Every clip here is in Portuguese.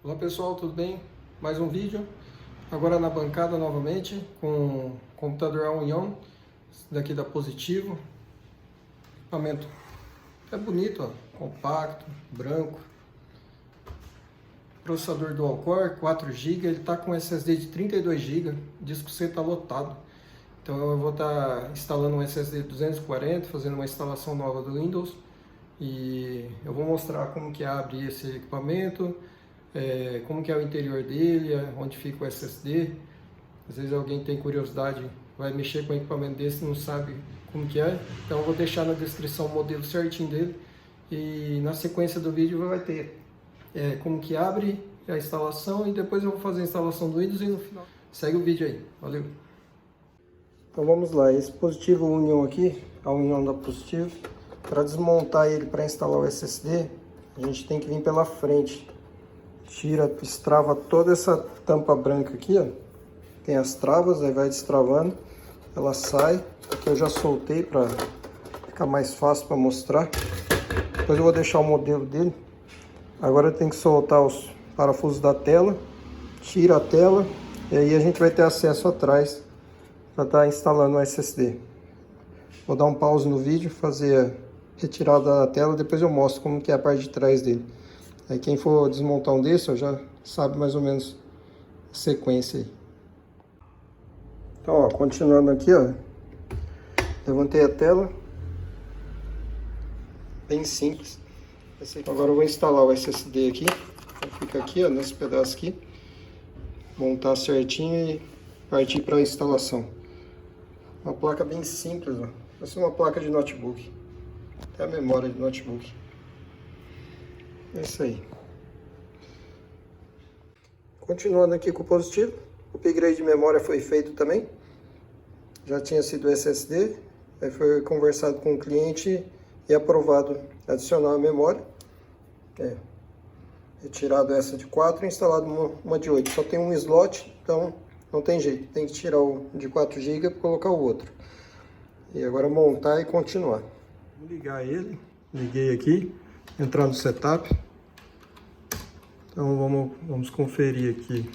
Olá pessoal, tudo bem? Mais um vídeo, agora na bancada novamente, com o computador all-in-one, daqui da Positivo. Equipamento é bonito, ó, compacto, branco. Processador dual-core, 4 GB, ele está com SSD de 32 GB, o disco C está lotado. Então eu vou estar instalando um SSD 240, fazendo uma instalação nova do Windows. E eu vou mostrar como que abre esse equipamento, como que é o interior dele, onde fica o SSD. Às vezes alguém tem curiosidade, vai mexer com um equipamento desse e não sabe como que é. Então eu vou deixar na descrição o modelo certinho dele. E na sequência do vídeo vai ter como que abre a instalação e depois eu vou fazer a instalação do Windows e no final. Segue o vídeo aí, valeu! Então vamos lá, esse Positivo Union aqui, a união da Positivo, para desmontar ele para instalar o SSD, a gente tem que vir pela frente. Tira, destrava toda essa tampa branca aqui, ó. Tem as travas, aí vai destravando, ela sai. Aqui eu já soltei para ficar mais fácil para mostrar. Depois eu vou deixar o modelo dele. Agora tem que soltar os parafusos da tela, tira a tela e aí a gente vai ter acesso atrás para estar instalando o SSD. Vou dar um pause no vídeo, fazer a retirada da tela, depois eu mostro como que é a parte de trás dele. Aí quem for desmontar um desse, ó, já sabe mais ou menos a sequência aí. Então, ó, continuando aqui, ó, levantei a tela, bem simples. Agora eu vou instalar o SSD aqui, fica aqui, ó, nesse pedaço aqui, montar certinho e partir para a instalação. Uma placa bem simples, ó, essa é uma placa de notebook, até a memória de notebook. É isso aí. Continuando aqui com o Positivo, o upgrade de memória foi feito também. Já tinha sido SSD, aí foi conversado com o cliente e aprovado adicionar a memória. Retirado essa de 4 e instalado uma de 8. Só tem um slot, então não tem jeito. Tem que tirar o de 4 GB para colocar o outro. E agora montar e continuar. Vou ligar ele. Liguei aqui, entrar no setup. Então vamos conferir aqui.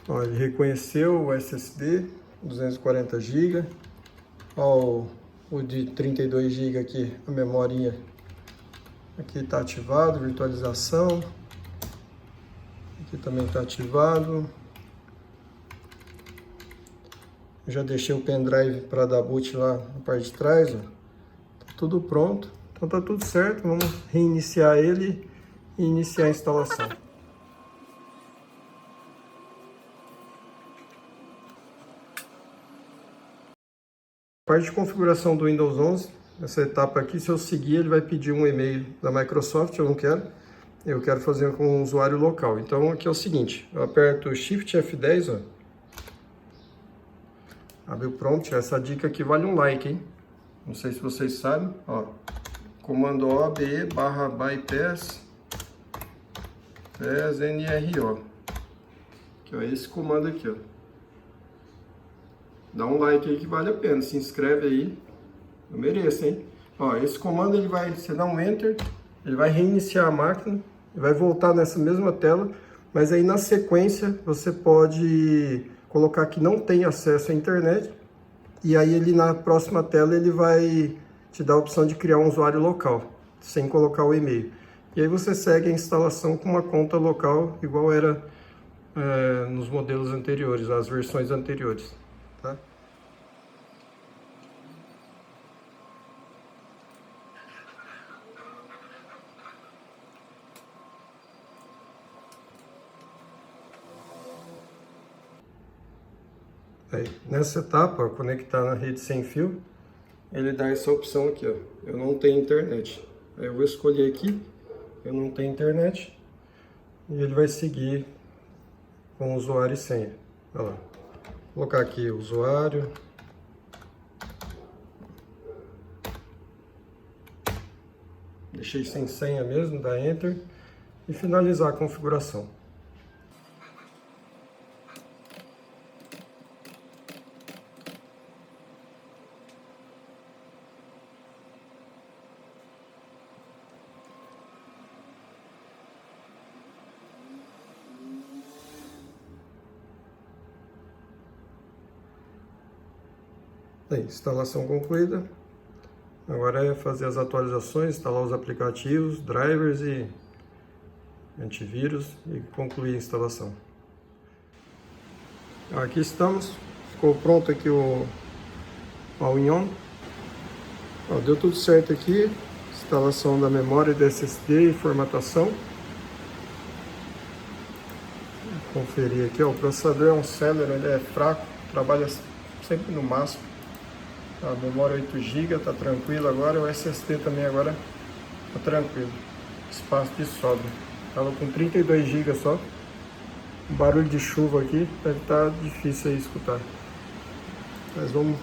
Ó, ele reconheceu o SSD, 240 GB. Ó, o de 32 GB aqui, a memorinha aqui está ativado, virtualização. Aqui também está ativado. Eu já deixei o pendrive para dar boot lá na parte de trás, ó. Tá tudo pronto. Então tá tudo certo. Vamos reiniciar ele e iniciar a instalação. Parte de configuração do Windows 11, essa etapa aqui, se eu seguir, ele vai pedir um e-mail da Microsoft, eu não quero. Eu quero fazer com um usuário local. Então aqui é o seguinte, eu aperto Shift F10, ó. Abre o prompt, essa dica aqui vale um like, hein? Não sei se vocês sabem, ó. Comando OBE / bypass NRO. Que é esse comando aqui, ó. Dá um like aí que vale a pena, se inscreve aí. Eu mereço, hein? Ó, esse comando ele vai, você dá um Enter, ele vai reiniciar a máquina, vai voltar nessa mesma tela, mas aí na sequência você pode colocar que não tem acesso à internet, e aí ele na próxima tela ele vai te dar a opção de criar um usuário local, sem colocar o e-mail. E aí você segue a instalação com uma conta local, igual era nos modelos anteriores, as versões anteriores, tá? Aí, nessa etapa, ó, conectar na rede sem fio, ele dá essa opção aqui, ó, eu não tenho internet. Aí eu vou escolher aqui, eu não tenho internet, e ele vai seguir com usuário e senha. Olha lá. Vou colocar aqui o usuário. Deixei sem senha mesmo, dá Enter, e finalizar a configuração. Aí, instalação concluída. Agora é fazer as atualizações, instalar os aplicativos, drivers e antivírus e concluir a instalação. Aqui estamos, ficou pronto aqui o all-in-on. Deu tudo certo aqui, instalação da memória do SSD e formatação. Vou conferir aqui, ó, o processador é um Celeron, ele é fraco, trabalha sempre no máximo. A memória 8 GB tá tranquilo agora, o SSD também agora tá tranquilo, espaço de sobra. Tava com 32 GB só. O barulho de chuva aqui deve estar difícil aí escutar. Mas vamos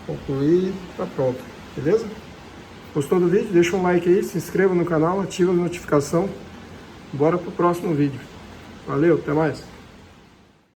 concluir e tá pronto, beleza? Gostou do vídeo? Deixa um like aí, se inscreva no canal, ativa a notificação. Bora pro próximo vídeo. Valeu, até mais!